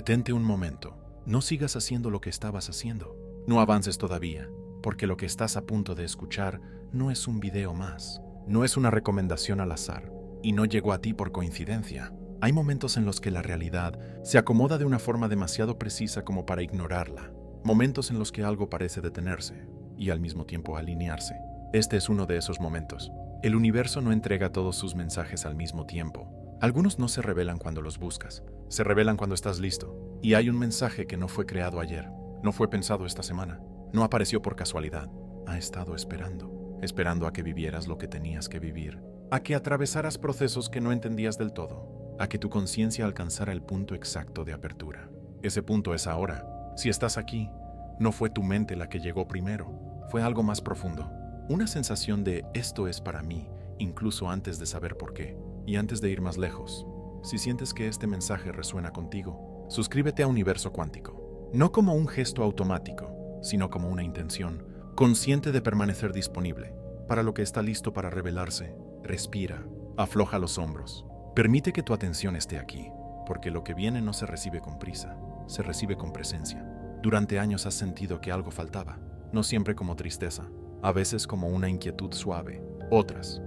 Detente un momento. No sigas haciendo lo que estabas haciendo. No avances todavía, porque lo que estás a punto de escuchar no es un video más. No es una recomendación al azar, y no llegó a ti por coincidencia. Hay momentos en los que la realidad se acomoda de una forma demasiado precisa como para ignorarla. Momentos en los que algo parece detenerse y al mismo tiempo alinearse. Este es uno de esos momentos. El universo no entrega todos sus mensajes al mismo tiempo. Algunos no se revelan cuando los buscas, se revelan cuando estás listo. Y hay un mensaje que no fue creado ayer, no fue pensado esta semana, no apareció por casualidad. Ha estado esperando a que vivieras lo que tenías que vivir, a que atravesaras procesos que no entendías del todo, a que tu conciencia alcanzara el punto exacto de apertura. Ese punto es ahora. Si estás aquí, no fue tu mente la que llegó primero, fue algo más profundo. Una sensación de esto es para mí, incluso antes de saber por qué. Y antes de ir más lejos, si sientes que este mensaje resuena contigo, suscríbete a Universo Cuántico. No como un gesto automático, sino como una intención, consciente de permanecer disponible para lo que está listo para revelarse. Respira, afloja los hombros. Permite que tu atención esté aquí, porque lo que viene no se recibe con prisa, se recibe con presencia. Durante años has sentido que algo faltaba, no siempre como tristeza, a veces como una inquietud suave, otras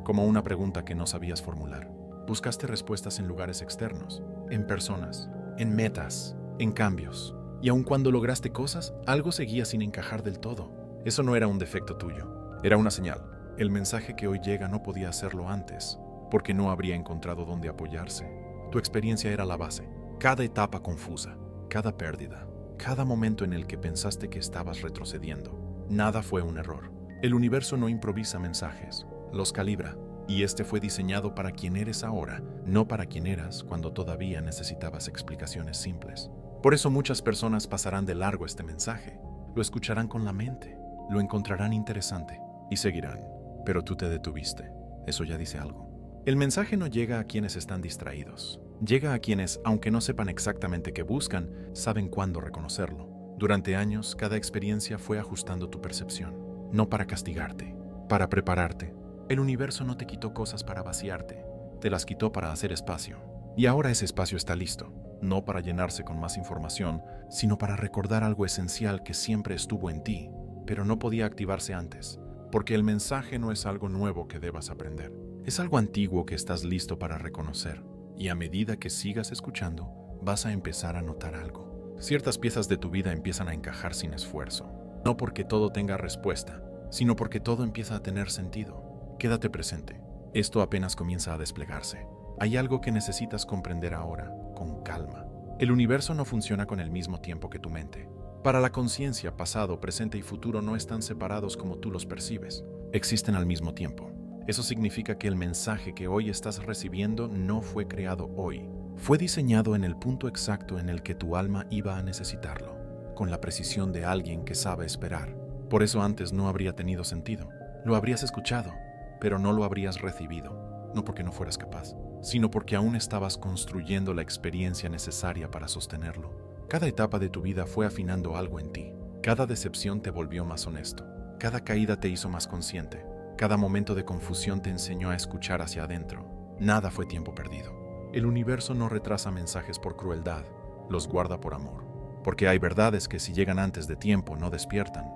como una pregunta que no sabías formular. Buscaste respuestas en lugares externos, en personas, en metas, en cambios. Y aun cuando lograste cosas, algo seguía sin encajar del todo. Eso no era un defecto tuyo, era una señal. El mensaje que hoy llega no podía hacerlo antes, porque no habría encontrado dónde apoyarse. Tu experiencia era la base. Cada etapa confusa, cada pérdida, cada momento en el que pensaste que estabas retrocediendo. Nada fue un error. El universo no improvisa mensajes, los calibra, y este fue diseñado para quien eres ahora, no para quien eras cuando todavía necesitabas explicaciones simples. Por eso muchas personas pasarán de largo este mensaje, lo escucharán con la mente, lo encontrarán interesante y seguirán. Pero tú te detuviste, eso ya dice algo. El mensaje no llega a quienes están distraídos, llega a quienes, aunque no sepan exactamente qué buscan, saben cuándo reconocerlo. Durante años, cada experiencia fue ajustando tu percepción, no para castigarte, para prepararte. El universo no te quitó cosas para vaciarte, te las quitó para hacer espacio. Y ahora ese espacio está listo, no para llenarse con más información, sino para recordar algo esencial que siempre estuvo en ti, pero no podía activarse antes, porque el mensaje no es algo nuevo que debas aprender. Es algo antiguo que estás listo para reconocer, y a medida que sigas escuchando, vas a empezar a notar algo. Ciertas piezas de tu vida empiezan a encajar sin esfuerzo, no porque todo tenga respuesta, sino porque todo empieza a tener sentido. Quédate presente. Esto apenas comienza a desplegarse. Hay algo que necesitas comprender ahora, con calma. El universo no funciona con el mismo tiempo que tu mente. Para la conciencia, pasado, presente y futuro no están separados como tú los percibes. Existen al mismo tiempo. Eso significa que el mensaje que hoy estás recibiendo no fue creado hoy. Fue diseñado en el punto exacto en el que tu alma iba a necesitarlo, con la precisión de alguien que sabe esperar. Por eso antes no habría tenido sentido. Lo habrías escuchado, pero no lo habrías recibido, no porque no fueras capaz, sino porque aún estabas construyendo la experiencia necesaria para sostenerlo. Cada etapa de tu vida fue afinando algo en ti. Cada decepción te volvió más honesto. Cada caída te hizo más consciente. Cada momento de confusión te enseñó a escuchar hacia adentro. Nada fue tiempo perdido. El universo no retrasa mensajes por crueldad, los guarda por amor. Porque hay verdades que si llegan antes de tiempo no despiertan,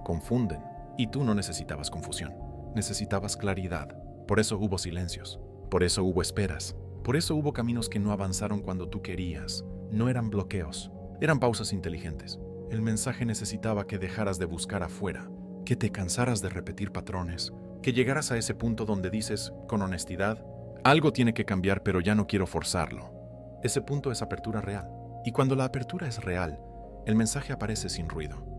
confunden, y tú no necesitabas confusión. Necesitabas claridad. Por eso hubo silencios. Por eso hubo esperas. Por eso hubo caminos que no avanzaron cuando tú querías. No eran bloqueos. Eran pausas inteligentes. El mensaje necesitaba que dejaras de buscar afuera, que te cansaras de repetir patrones, que llegaras a ese punto donde dices, con honestidad, algo tiene que cambiar pero ya no quiero forzarlo. Ese punto es apertura real. Y cuando la apertura es real, el mensaje aparece sin ruido.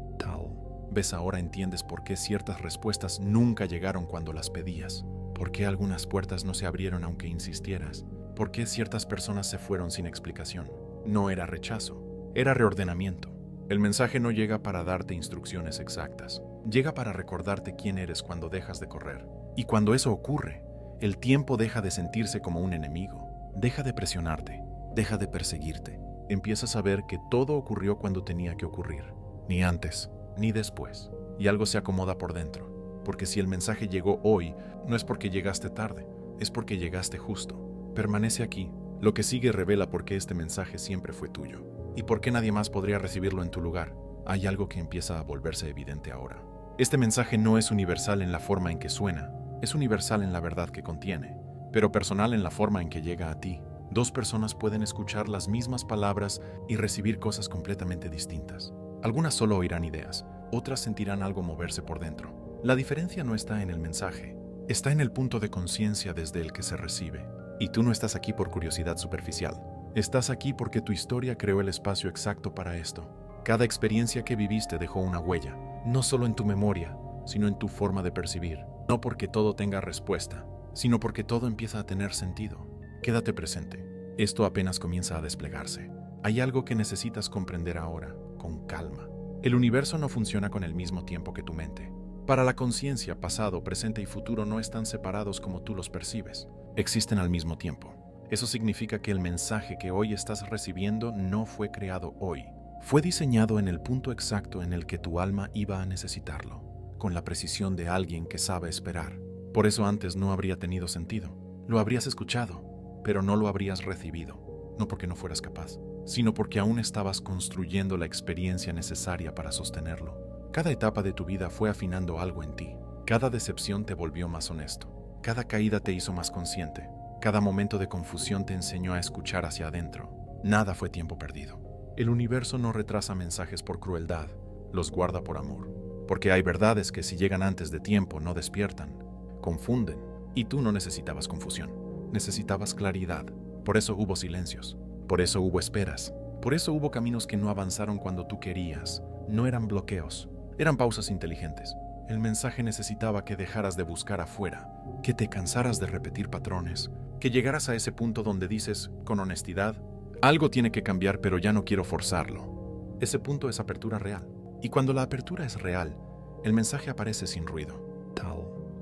Ves ahora, entiendes por qué ciertas respuestas nunca llegaron cuando las pedías, por qué algunas puertas no se abrieron aunque insistieras, por qué ciertas personas se fueron sin explicación. No era rechazo, era reordenamiento. El mensaje no llega para darte instrucciones exactas, llega para recordarte quién eres cuando dejas de correr. Y cuando eso ocurre, el tiempo deja de sentirse como un enemigo, deja de presionarte, deja de perseguirte. Empiezas a ver que todo ocurrió cuando tenía que ocurrir, ni antes ni después, y algo se acomoda por dentro, porque si el mensaje llegó hoy, no es porque llegaste tarde, es porque llegaste justo. Permanece aquí, lo que sigue revela por qué este mensaje siempre fue tuyo. ¿Y por qué nadie más podría recibirlo en tu lugar? Hay algo que empieza a volverse evidente ahora. Este mensaje no es universal en la forma en que suena, es universal en la verdad que contiene, pero personal en la forma en que llega a ti. Dos personas pueden escuchar las mismas palabras y recibir cosas completamente distintas. Algunas solo oirán ideas, otras sentirán algo moverse por dentro. La diferencia no está en el mensaje, está en el punto de conciencia desde el que se recibe. Y tú no estás aquí por curiosidad superficial. Estás aquí porque tu historia creó el espacio exacto para esto. Cada experiencia que viviste dejó una huella, no solo en tu memoria, sino en tu forma de percibir. No porque todo tenga respuesta, sino porque todo empieza a tener sentido. Quédate presente. Esto apenas comienza a desplegarse. Hay algo que necesitas comprender ahora, con calma. El universo no funciona con el mismo tiempo que tu mente. Para la conciencia, pasado, presente y futuro no están separados como tú los percibes. Existen al mismo tiempo. Eso significa que el mensaje que hoy estás recibiendo no fue creado hoy. Fue diseñado en el punto exacto en el que tu alma iba a necesitarlo, con la precisión de alguien que sabe esperar. Por eso antes no habría tenido sentido. Lo habrías escuchado, pero no lo habrías recibido. No porque no fueras capaz, sino porque aún estabas construyendo la experiencia necesaria para sostenerlo. Cada etapa de tu vida fue afinando algo en ti. Cada decepción te volvió más honesto. Cada caída te hizo más consciente. Cada momento de confusión te enseñó a escuchar hacia adentro. Nada fue tiempo perdido. El universo no retrasa mensajes por crueldad, los guarda por amor. Porque hay verdades que si llegan antes de tiempo no despiertan, confunden. Y tú no necesitabas confusión, necesitabas claridad. Por eso hubo silencios, por eso hubo esperas, por eso hubo caminos que no avanzaron cuando tú querías. No eran bloqueos, eran pausas inteligentes. El mensaje necesitaba que dejaras de buscar afuera, que te cansaras de repetir patrones, que llegaras a ese punto donde dices, con honestidad, algo tiene que cambiar pero ya no quiero forzarlo. Ese punto es apertura real. Y cuando la apertura es real, el mensaje aparece sin ruido.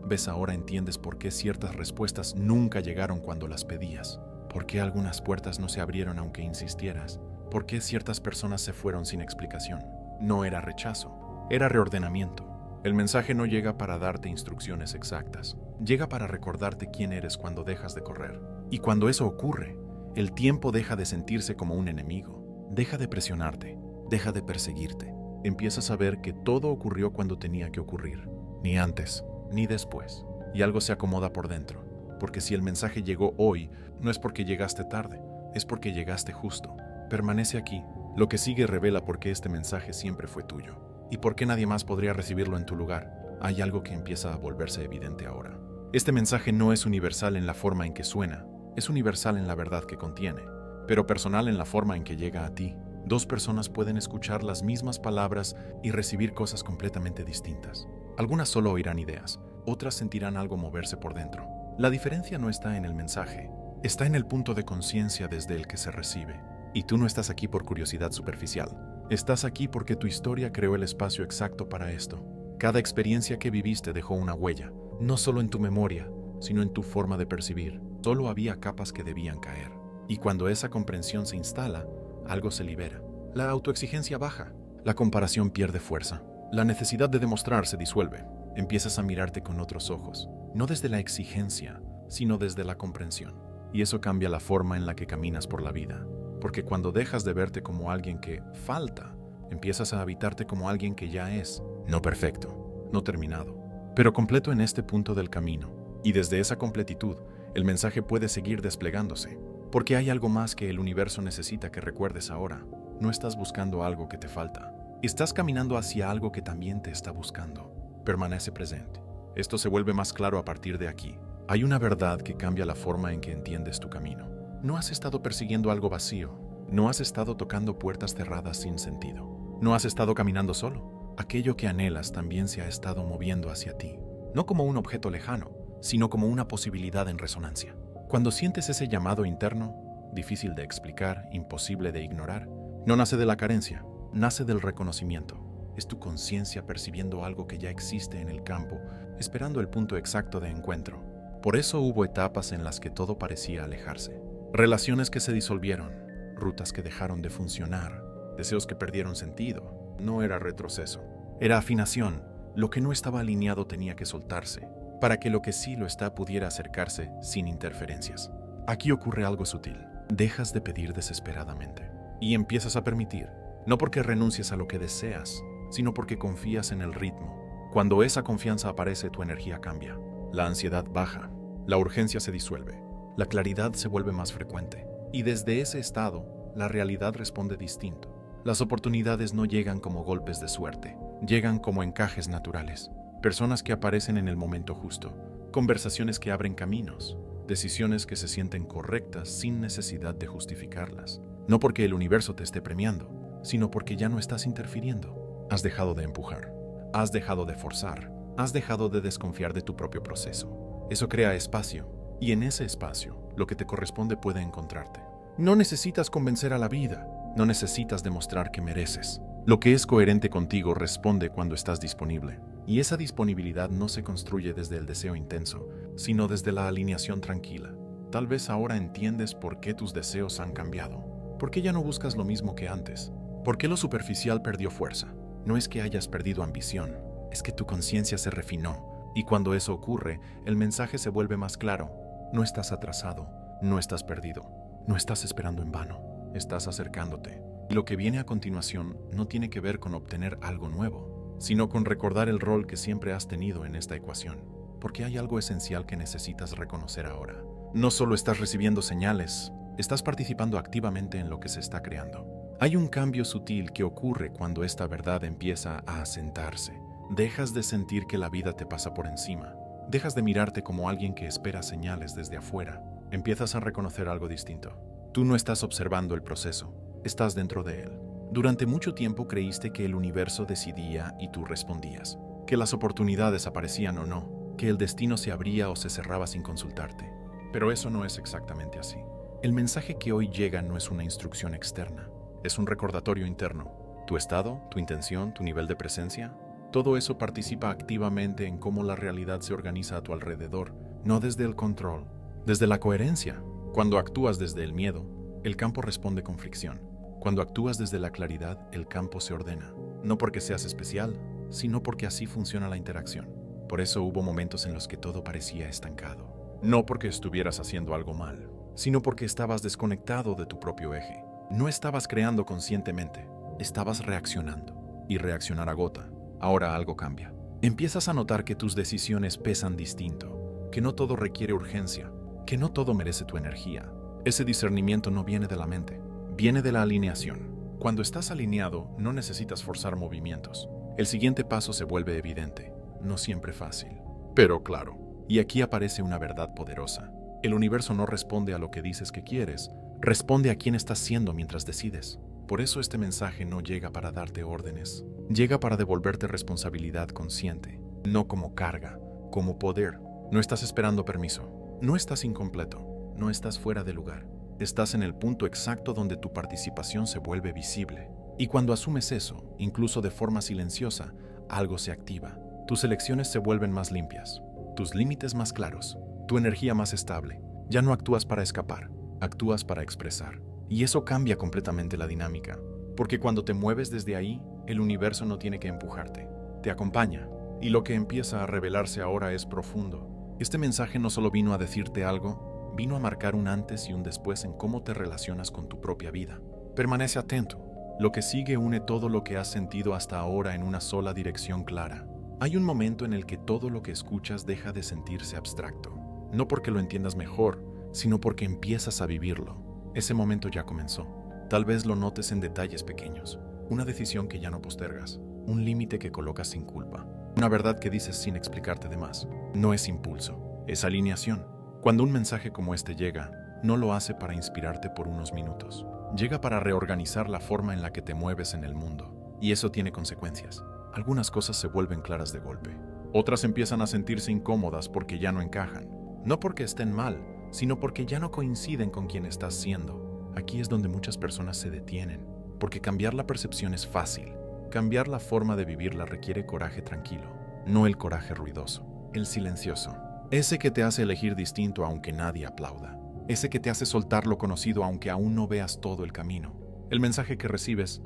Ves ahora, entiendes por qué ciertas respuestas nunca llegaron cuando las pedías, por qué algunas puertas no se abrieron aunque insistieras, por qué ciertas personas se fueron sin explicación. No era rechazo, era reordenamiento. El mensaje no llega para darte instrucciones exactas, llega para recordarte quién eres cuando dejas de correr. Y cuando eso ocurre, el tiempo deja de sentirse como un enemigo, deja de presionarte, deja de perseguirte. Empiezas a ver que todo ocurrió cuando tenía que ocurrir, ni antes ni después, y algo se acomoda por dentro, porque si el mensaje llegó hoy, no es porque llegaste tarde, es porque llegaste justo. Permanece aquí. Lo que sigue revela por qué este mensaje siempre fue tuyo, y por qué nadie más podría recibirlo en tu lugar. Hay algo que empieza a volverse evidente ahora. Este mensaje no es universal en la forma en que suena, es universal en la verdad que contiene, pero personal en la forma en que llega a ti. Dos personas pueden escuchar las mismas palabras y recibir cosas completamente distintas. Algunas solo oirán ideas, otras sentirán algo moverse por dentro. La diferencia no está en el mensaje, está en el punto de conciencia desde el que se recibe. Y tú no estás aquí por curiosidad superficial. Estás aquí porque tu historia creó el espacio exacto para esto. Cada experiencia que viviste dejó una huella, no solo en tu memoria, sino en tu forma de percibir. Solo había capas que debían caer. Y cuando esa comprensión se instala, algo se libera. La autoexigencia baja, la comparación pierde fuerza. La necesidad de demostrar se disuelve. Empiezas a mirarte con otros ojos, no desde la exigencia, sino desde la comprensión. Y eso cambia la forma en la que caminas por la vida. Porque cuando dejas de verte como alguien que falta, empiezas a habitarte como alguien que ya es, no perfecto, no terminado, pero completo en este punto del camino. Y desde esa completitud, el mensaje puede seguir desplegándose. Porque hay algo más que el universo necesita que recuerdes ahora. No estás buscando algo que te falta. Estás caminando hacia algo que también te está buscando. Permanece presente. Esto se vuelve más claro a partir de aquí. Hay una verdad que cambia la forma en que entiendes tu camino. No has estado persiguiendo algo vacío. No has estado tocando puertas cerradas sin sentido. No has estado caminando solo. Aquello que anhelas también se ha estado moviendo hacia ti. No como un objeto lejano, sino como una posibilidad en resonancia. Cuando sientes ese llamado interno, difícil de explicar, imposible de ignorar, no nace de la carencia, nace del reconocimiento. Es tu conciencia percibiendo algo que ya existe en el campo, esperando el punto exacto de encuentro. Por eso hubo etapas en las que todo parecía alejarse. Relaciones que se disolvieron, rutas que dejaron de funcionar, deseos que perdieron sentido. No era retroceso, era afinación. Lo que no estaba alineado tenía que soltarse, para que lo que sí lo está pudiera acercarse sin interferencias. Aquí ocurre algo sutil. Dejas de pedir desesperadamente. Y empiezas a permitir, no porque renuncies a lo que deseas, sino porque confías en el ritmo. Cuando esa confianza aparece, tu energía cambia. La ansiedad baja, la urgencia se disuelve, la claridad se vuelve más frecuente. Y desde ese estado, la realidad responde distinto. Las oportunidades no llegan como golpes de suerte, llegan como encajes naturales. Personas que aparecen en el momento justo, conversaciones que abren caminos, decisiones que se sienten correctas sin necesidad de justificarlas. No porque el universo te esté premiando, sino porque ya no estás interfiriendo. Has dejado de empujar, has dejado de forzar, has dejado de desconfiar de tu propio proceso. Eso crea espacio, y en ese espacio, lo que te corresponde puede encontrarte. No necesitas convencer a la vida, no necesitas demostrar que mereces. Lo que es coherente contigo responde cuando estás disponible. Y esa disponibilidad no se construye desde el deseo intenso, sino desde la alineación tranquila. Tal vez ahora entiendes por qué tus deseos han cambiado. ¿Por qué ya no buscas lo mismo que antes? ¿Por qué lo superficial perdió fuerza? No es que hayas perdido ambición, es que tu conciencia se refinó. Y cuando eso ocurre, el mensaje se vuelve más claro. No estás atrasado, no estás perdido, no estás esperando en vano, estás acercándote. Y lo que viene a continuación no tiene que ver con obtener algo nuevo, sino con recordar el rol que siempre has tenido en esta ecuación, porque hay algo esencial que necesitas reconocer ahora. No solo estás recibiendo señales, estás participando activamente en lo que se está creando. Hay un cambio sutil que ocurre cuando esta verdad empieza a asentarse. Dejas de sentir que la vida te pasa por encima. Dejas de mirarte como alguien que espera señales desde afuera. Empiezas a reconocer algo distinto. Tú no estás observando el proceso, estás dentro de él. Durante mucho tiempo creíste que el universo decidía y tú respondías, que las oportunidades aparecían o no, que el destino se abría o se cerraba sin consultarte. Pero eso no es exactamente así. El mensaje que hoy llega no es una instrucción externa, es un recordatorio interno. Tu estado, tu intención, tu nivel de presencia, todo eso participa activamente en cómo la realidad se organiza a tu alrededor, no desde el control, desde la coherencia. Cuando actúas desde el miedo, el campo responde con fricción. Cuando actúas desde la claridad, el campo se ordena. No porque seas especial, sino porque así funciona la interacción. Por eso hubo momentos en los que todo parecía estancado. No porque estuvieras haciendo algo mal, sino porque estabas desconectado de tu propio eje. No estabas creando conscientemente, estabas reaccionando. Y reaccionar agota. Ahora algo cambia. Empiezas a notar que tus decisiones pesan distinto, que no todo requiere urgencia, que no todo merece tu energía. Ese discernimiento no viene de la mente, viene de la alineación. Cuando estás alineado, no necesitas forzar movimientos. El siguiente paso se vuelve evidente, no siempre fácil, pero claro. Y aquí aparece una verdad poderosa. El universo no responde a lo que dices que quieres, responde a quién estás siendo mientras decides. Por eso este mensaje no llega para darte órdenes, llega para devolverte responsabilidad consciente, no como carga, como poder. No estás esperando permiso, no estás incompleto, no estás fuera de lugar. Estás en el punto exacto donde tu participación se vuelve visible. Y cuando asumes eso, incluso de forma silenciosa, algo se activa. Tus elecciones se vuelven más limpias, tus límites más claros, tu energía más estable. Ya no actúas para escapar, actúas para expresar. Y eso cambia completamente la dinámica, porque cuando te mueves desde ahí, el universo no tiene que empujarte, te acompaña, y lo que empieza a revelarse ahora es profundo. Este mensaje no solo vino a decirte algo, vino a marcar un antes y un después en cómo te relacionas con tu propia vida. Permanece atento. Lo que sigue une todo lo que has sentido hasta ahora en una sola dirección clara. Hay un momento en el que todo lo que escuchas deja de sentirse abstracto, no porque lo entiendas mejor, sino porque empiezas a vivirlo. Ese momento ya comenzó. Tal vez lo notes en detalles pequeños. Una decisión que ya no postergas. Un límite que colocas sin culpa. Una verdad que dices sin explicarte de más. No es impulso, es alineación. Cuando un mensaje como este llega, no lo hace para inspirarte por unos minutos. Llega para reorganizar la forma en la que te mueves en el mundo. Y eso tiene consecuencias. Algunas cosas se vuelven claras de golpe. Otras empiezan a sentirse incómodas porque ya no encajan. No porque estén mal, sino porque ya no coinciden con quien estás siendo. Aquí es donde muchas personas se detienen, porque cambiar la percepción es fácil. Cambiar la forma de vivirla requiere coraje tranquilo, no el coraje ruidoso, el silencioso. Ese que te hace elegir distinto aunque nadie aplauda. Ese que te hace soltar lo conocido aunque aún no veas todo el camino. El mensaje que recibes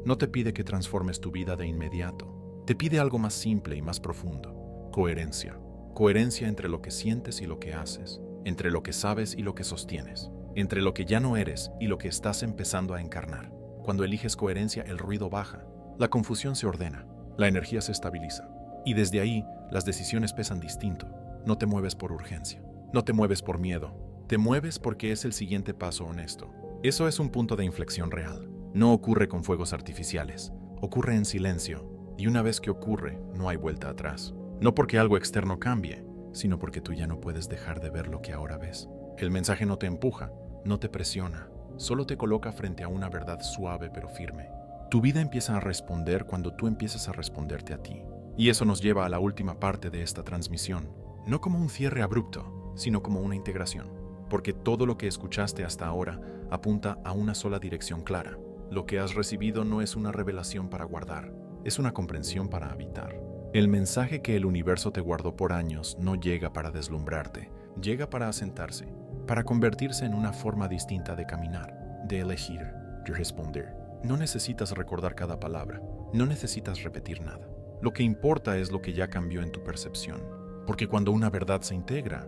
no te pide que transformes tu vida de inmediato. Te pide algo más simple y más profundo. Coherencia. Coherencia entre lo que sientes y lo que haces. Entre lo que sabes y lo que sostienes, entre lo que ya no eres y lo que estás empezando a encarnar. Cuando eliges coherencia, el ruido baja, la confusión se ordena, la energía se estabiliza. Y desde ahí, las decisiones pesan distinto. No te mueves por urgencia, no te mueves por miedo, te mueves porque es el siguiente paso honesto. Eso es un punto de inflexión real. No ocurre con fuegos artificiales, ocurre en silencio, y una vez que ocurre, no hay vuelta atrás. No porque algo externo cambie, sino porque tú ya no puedes dejar de ver lo que ahora ves. El mensaje no te empuja, no te presiona, solo te coloca frente a una verdad suave pero firme. Tu vida empieza a responder cuando tú empiezas a responderte a ti. Y eso nos lleva a la última parte de esta transmisión, no como un cierre abrupto, sino como una integración. Porque todo lo que escuchaste hasta ahora apunta a una sola dirección clara. Lo que has recibido no es una revelación para guardar, es una comprensión para habitar. El mensaje que el universo te guardó por años no llega para deslumbrarte, llega para asentarse, para convertirse en una forma distinta de caminar, de elegir, de responder. No necesitas recordar cada palabra, no necesitas repetir nada. Lo que importa es lo que ya cambió en tu percepción, porque cuando una verdad se integra,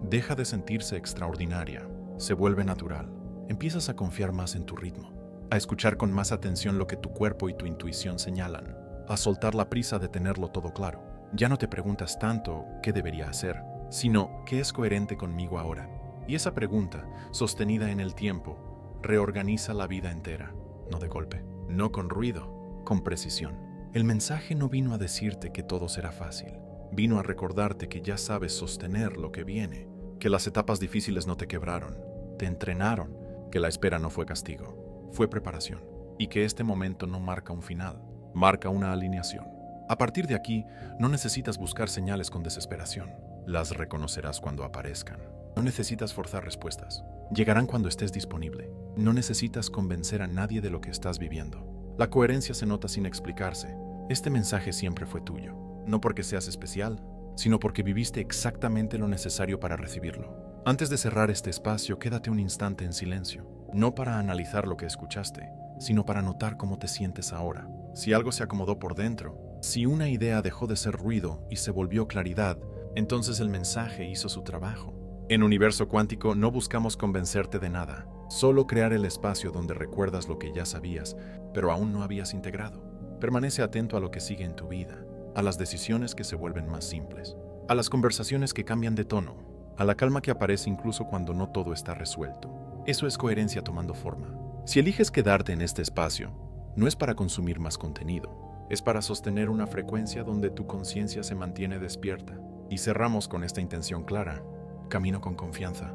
deja de sentirse extraordinaria, se vuelve natural. Empiezas a confiar más en tu ritmo, a escuchar con más atención lo que tu cuerpo y tu intuición señalan, a soltar la prisa de tenerlo todo claro. Ya no te preguntas tanto qué debería hacer, sino qué es coherente conmigo ahora. Y esa pregunta, sostenida en el tiempo, reorganiza la vida entera, no de golpe, no con ruido, con precisión. El mensaje no vino a decirte que todo será fácil, vino a recordarte que ya sabes sostener lo que viene, que las etapas difíciles no te quebraron, te entrenaron, que la espera no fue castigo, fue preparación, y que este momento no marca un final, marca una alineación. A partir de aquí, no necesitas buscar señales con desesperación, las reconocerás cuando aparezcan. No necesitas forzar respuestas, llegarán cuando estés disponible. No necesitas convencer a nadie de lo que estás viviendo. La coherencia se nota sin explicarse. Este mensaje siempre fue tuyo, no porque seas especial, sino porque viviste exactamente lo necesario para recibirlo. Antes de cerrar este espacio, quédate un instante en silencio, no para analizar lo que escuchaste, sino para notar cómo te sientes ahora. Si algo se acomodó por dentro, si una idea dejó de ser ruido y se volvió claridad, entonces el mensaje hizo su trabajo. En Universo Cuántico no buscamos convencerte de nada, solo crear el espacio donde recuerdas lo que ya sabías, pero aún no habías integrado. Permanece atento a lo que sigue en tu vida, a las decisiones que se vuelven más simples, a las conversaciones que cambian de tono, a la calma que aparece incluso cuando no todo está resuelto. Eso es coherencia tomando forma. Si eliges quedarte en este espacio, no es para consumir más contenido, es para sostener una frecuencia donde tu conciencia se mantiene despierta. Y cerramos con esta intención clara: camino con confianza,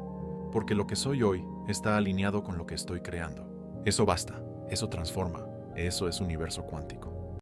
porque lo que soy hoy está alineado con lo que estoy creando. Eso basta, eso transforma, eso es Universo Cuántico.